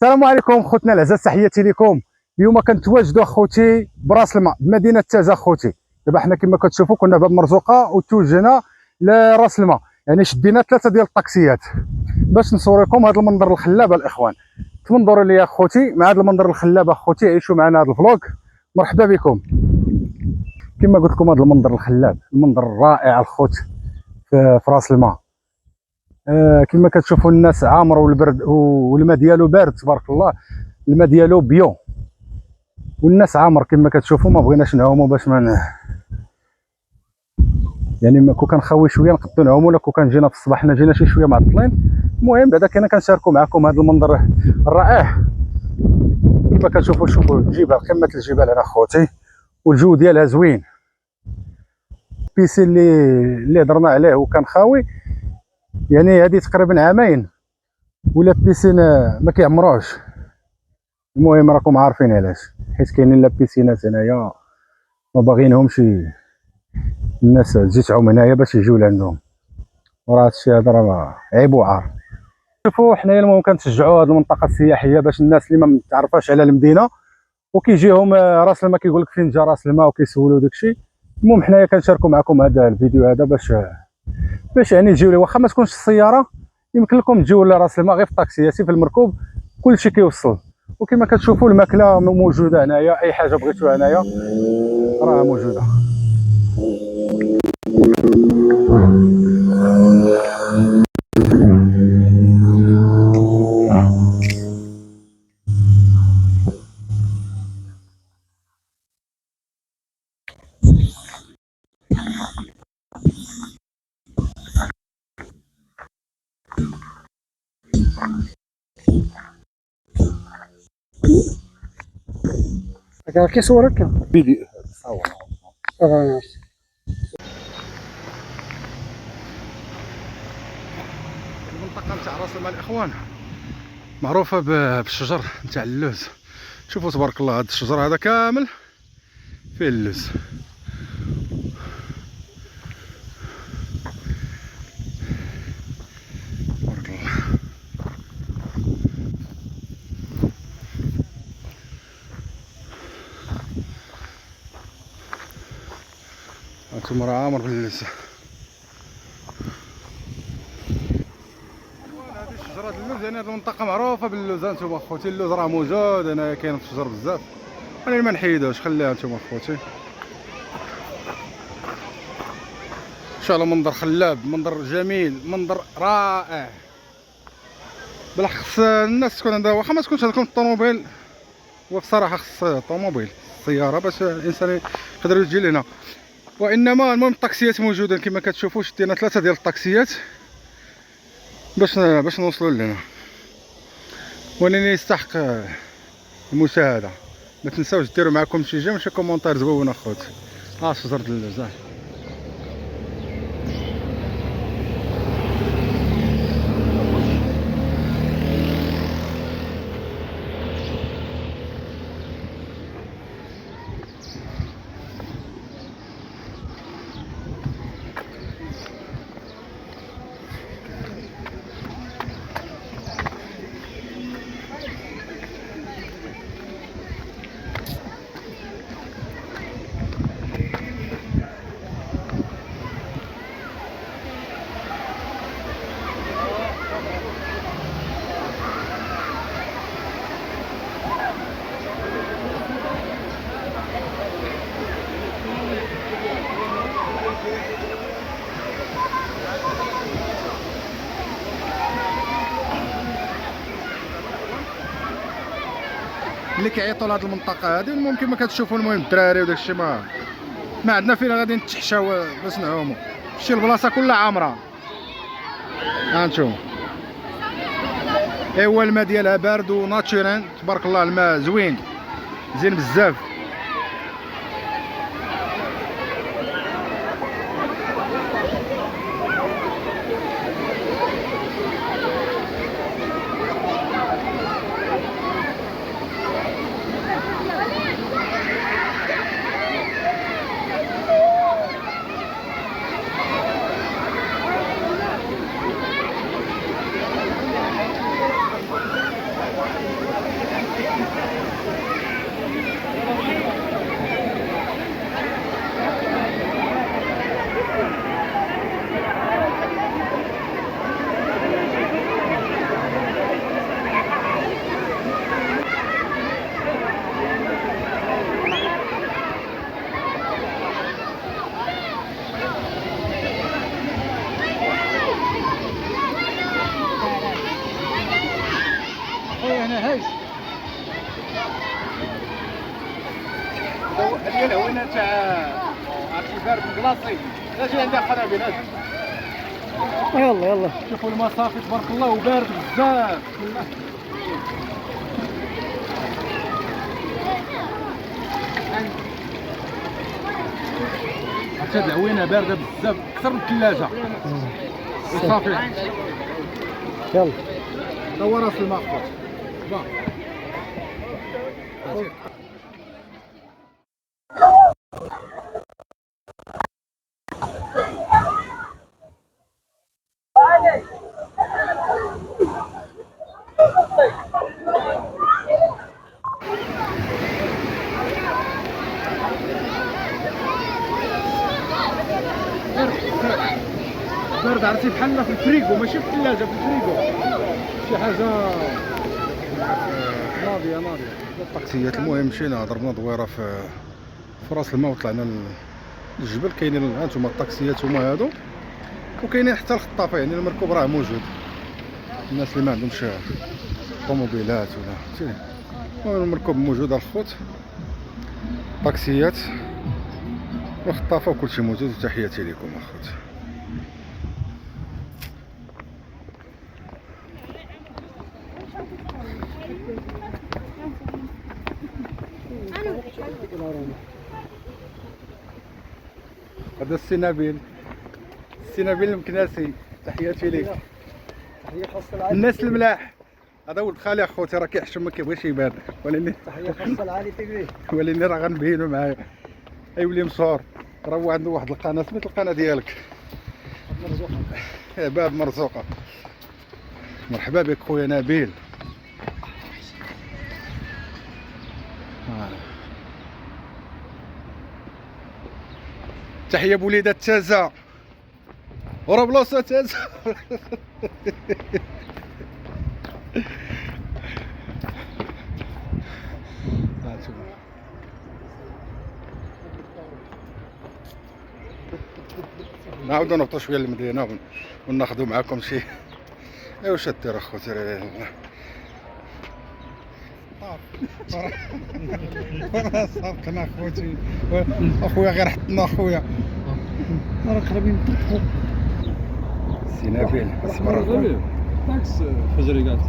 السلام عليكم خوتنا العزاز، تحياتي لكم. اليوم كنتواجدوا اخوتي براس الماء بمدينه تازه. اخوتي دابا حنا كما كتشوفوا كنا باب مرزوقه وتوجهنا لراس الماء، يعني شدينا 3 ديال الطاكسيات باش نصور لكم هذا المنظر الخلاب. الاخوان تمنظروا لي اخوتي مع هذا المنظر الخلاب. اخوتي عيشوا معنا هذا الفلوق، مرحبا بكم. كما قلت لكم هذا المنظر الخلاب، المنظر الرائع الخوت في راس الماء. كما كتشوفوا الناس عامر والبرد والماء ديالو بارد تبارك الله، الماء ديالو بيو والناس عامر كما كتشوفوا. ما بغيناش نعوموا باش ما يعني كون كنخوي شويه نقدروا نعوموا، ولا كون كنجينا في الصباح حنا جينا شي شويه معطلين. المهم بعدا كاين كنشاركوا معكم هذا المنظر الرائع. كما كتشوفوا شوفوا الجبال، قمه الجبال هنا خوتي، والجو ديالها زوين. البيسين اللي هضرنا عليه وكان خاوي، يعني هذه تقريبا عامين ولا البيسين ما كيعمروش. المهم راكم عارفين علاش، حيت كاينين لا بيسينات هنايا ما باغيينهمش الناس تجي تعوم هنايا باش يجيو لعندهم، وراه هادشي هذا راه عيب وعار. شوفوا حنايا المهم كنشجعوا هذه المنطقه السياحيه باش الناس اللي ما متعرفاش على المدينه وكيجيهم راس الماء كيقول لك فين جا راس الماء وكيسولوا داكشي. المهم حنايا كنشاركوا معكم هذا الفيديو هذا باش يعني تجيو لي، واخا ما تكونش السياره يمكن لكم تجيو لراس الماء غير في الطاكسيات في المركوب، كلشي كيوصل. وكما كتشوفوا الماكله موجوده هنايا، اي حاجه بغيتوها هنايا راه موجوده. كيصورك فيديو صور. المنطقه نتاع راس الماء الاخوان معروفه بالشجر نتاع اللوز. شوفوا تبارك الله هذا الشجر هذا كامل فيه اللوز. تبارك الله. هانتوما راه عامر باللوز. هذه شجره اللوز، يعني هذه المنطقه معروفه باللوز. هانتوما اخوتي اللوز راه موجود هنا، كاين في الشجر بزاف، يعني ما نحيدوش خليها. هانتوما اخوتي ان شاء الله منظر خلاب، منظر جميل، منظر رائع. بالأخص الناس تكون عندها، واخا ما تكونش عندكم الطوموبيل، وبصراحه خص الطوموبيل السياره باش الانسان يقدر يجي لهنا. وانما المهم الطاكسيات موجوده كما كتشوفوا، شدينا 3 ديال الطاكسيات باش نوصلوا لهنا، ولكن يستحق المشاهده. ما تنساوش ديروا معكم شي جيم وشي كومونتير زوين اخوتي. شجره اللوز. اللي كيعيطوا لهاد المنطقه هذه، المهم كما كتشوفوا المهم الدراري وداكشي ما عندنا فين غادي نتحشاو باش نعوموا. شتي البلاصه كلها عامره. هانتوما ايوا الماء ديالها بارد وناتشورال تبارك الله، الماء زوين زين بزاف. هاي هذه الهوينه تاع عرفتي بارد كلاصي اجي عندها قنابل اجي يلا يلا. شوفوا المصافي تبارك الله وبارد بزاف عرفتي هاد العوينه بارده بزاف اكثر من الثلاجه صافي يلا. هو راس الماء خوت بارد عرفتي بحالنا في الفريكو ماشي في الثلاجه في الفريكو شي حاجه ناضيه الطاكسيات. المهم مشينا ضربنا دويره في راس الماء وطلعنا للجبل. كاينين هانتوما الطاكسيات هما هادو وكاينين حتى الخطافه يعني المركوب راه موجود الناس اللي ما عندهمش طوموبيلات ولا فهمتي. المهم المركوب موجود الخوت طاكسيات وخطافه وكلشي موجود. وتحياتي لكم اخوت. هذا السي نبيل المكناسي تحياتي ليك. تحية خاصة العالي. الناس الملاح هذا ولد خالي اخوتي راه كيحشم ما كيبغيش يبان ولكن تحية خاصة العالي تيجري. ولكن راه غنبينو معايا ايولي مصور راه هو عنده واحد القناه سميت القناه ديالك باب مرزوقه. مرحبا بك خويا نبيل. تحية بوليدة تازة ورا بلاصة تازة نعاودو نهبطو شوية للمدينة وناخدو معاكم شي ايوا واش دير اخوتي لا اله الا الله صافقنا اخوتي اخويا غير حطنا اخويا راه قريبين نطبقوا. سي نبيل طاكس فجري قالت